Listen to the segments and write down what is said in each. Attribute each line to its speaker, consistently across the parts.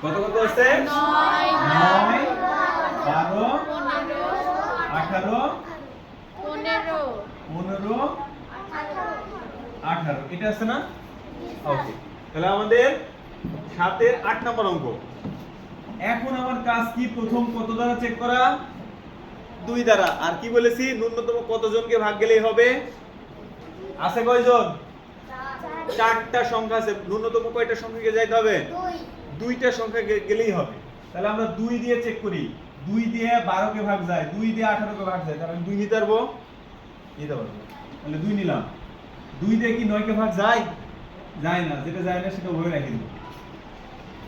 Speaker 1: কত কত আছে? 9 12 18 15 18 এটা আছে না? ওকে, তাহলে আমাদের 7 এর 8 নম্বর অঙ্ক। এখন আমার কাজ কি? প্রথম কত দ্বারা চেক করা? 2 দ্বারা। আর কি বলেছি? ন্যূনতম কতজনকে ভাগ গেলেই হবে? আছে কয়জন? 4টা সংখ্যা আছে। ন্যূনতম কয়টা সংখ্যাকে যাইতে হবে? 2টা সংখ্যা গেলেই হবে। তাহলে আমরা 2 দিয়ে চেক করি। 2 দিয়ে 12 কে ভাগ যায়, 2 দিয়ে 18 কে ভাগ যায়। তাহলে আমি 2 নিতে পারবো? নিতে পারবো। তাহলে 2 নিলাম। 2 দিয়ে কি 9 কে ভাগ যায়? যায় না। যেটা যায় না সেটা ওইভাবে রেখে দেব।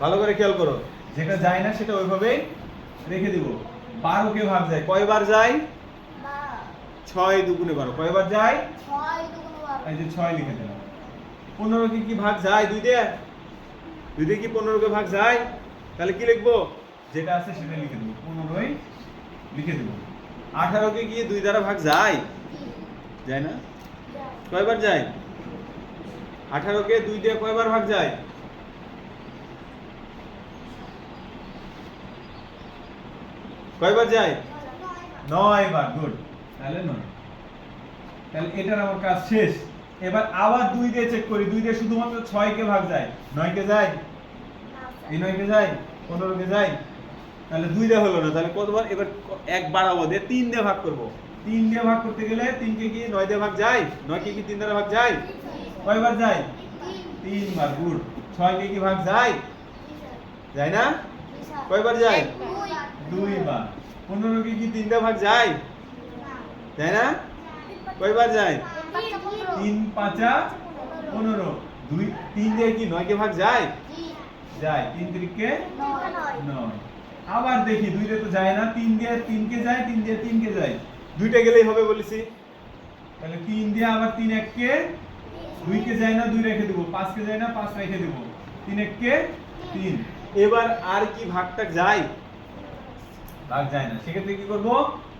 Speaker 1: ভালো করে খেয়াল করো, যেটা যায় না সেটা ওইভাবেই রেখে দেব। 12 কে ভাগ যায়, কয়বার যায়? 6 দুগুণে 12। কয়বার যায়?
Speaker 2: 6 দুগুণে 12।
Speaker 1: এই যে 6 লিখে দিলাম। 15 কে কি ভাগ যায় 2 দিয়ে? 2 দিয়ে কি 15 কে ভাগ যায়? তাহলে কি লিখবো? যেটা আছে সেটা লিখে দেব। 15ই লিখে দেব। 18 কে কি 2 দ্বারা ভাগ যায়? যায় না? কয়বার যায়? 18 কে 2 দিয়ে কয়বার ভাগ যায়? কয়বার যায়? 9 বার। গুড। তাহলে 9। তাহলে এটার আমার কাজ শেষ। এবার আবার 2 দিয়ে চেক করি। 2 দিয়ে শুধুমাত্র 6 কে ভাগ যায়। 9 কে যায়? এই 9 কে যায়? 15 কে যায়? তাহলে 2 দিয়ে হলো না। তাহলে কতবার? এবার এক বাড়াবো, দিয়ে 3 দিয়ে ভাগ করব। 3 দিয়ে ভাগ করতে গেলে 3 কে কি 9 দিয়ে ভাগ যায়? 9 কে কি 3 দ্বারা ভাগ যায়? কয়বার যায়? 3 বার। গুড। 6 কে কি ভাগ যায়? যায় না? কয়বার যায়? 2 বার। 15 কে কি 3 দিয়ে ভাগ যায়? যায় না? কয়বার যায়? 3 5 15। 2 3 দিয়ে কি 9 কে ভাগ যায়? যায়। 3 3 9। আবার দেখি 2 দিয়ে তো যায় না। 3 দিয়ে 3 কে যায়, 3 দিয়ে 3 কে যায়। দুইটা গেলেই হবে বলেছি। তাহলে 3 দিয়ে আবার 3 1 কে 2 কে যায় না, 2 রেখে দেব। 5 কে যায় না, 5 রেখে দেব। 3 1 কে 3। এবার আর কি ভাগটা যায়? ভাগ যায় না। সেক্ষেত্রে কি করব?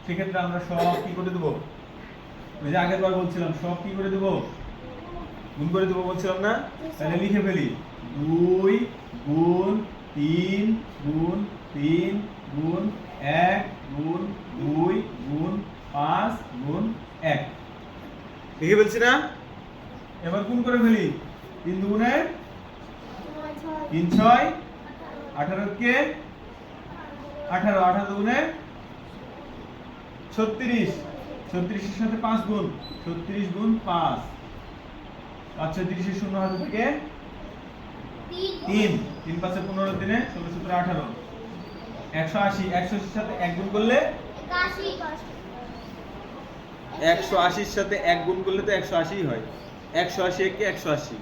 Speaker 1: সেক্ষেত্রে আমরা সব কি করে দেব? ওই যে আগের বার বলছিলাম সব কি করে দেব? গুণ করে দেব বলছিলাম না? তাহলে লিখে ফেলি। 2 গুণ 3 গুণ 3 গুণ 1 গুণ 2 গুণ 5 গুণ 1 লিখে ফেলছি না? এবার গুণ করে ফেলি। 3 দুগুণে 3 6 18 কে 18 18 দুগুণে 36। 36 এর সাথে 5 গুণ। 36 গুণ 5। 5 6 30 এর শূন্য হাতে থেকে 3। 3 5 15 দিনে 16 17 18 180। 180 এর সাথে 1 গুণ করলে 180 এর সাথে 1 গুণ করলে তো 180 হয়। 180 কে 180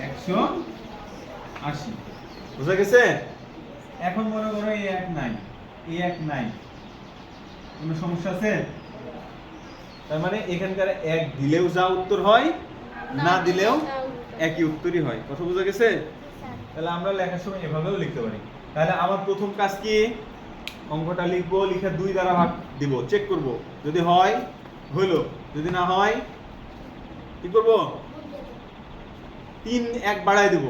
Speaker 1: 180। বুঝা গেছে? এখন মনে করো এই 1 নাই, এই 1 নাই। কোনো সমস্যা আছে? তার মানে এখানকার 1 দিলেও যা উত্তর হয়, না দিলেও একই উত্তরই হয়। কথা বুঝা গেছে? তাহলে আমরা লেখার সময় এভাবেও লিখতে পারি। তাহলে আমার প্রথম কাজ কি? অঙ্কটা লিখবো, লিখে 2 দ্বারা ভাগ দিব, চেক করব। যদি হয় হলো, যদি না হয় কি করব? 3 1 বাড়ায় দেব।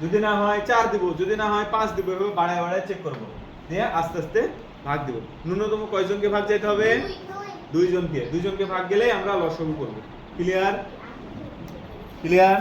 Speaker 1: যদি না হয় 4 দিব, যদি না হয় 5 দিব। এভাবে বাড়ায় বাড়ায় চেক করব, দিয়ে আস্তে আস্তে ভাগ দেব। ন্যূনতম কয়জনকে ভাগ যেতে হবে? 2 জনকে। 2 জনকে ভাগ গেলে আমরা লসাগু করব। ক্লিয়ার? ক্লিয়ার?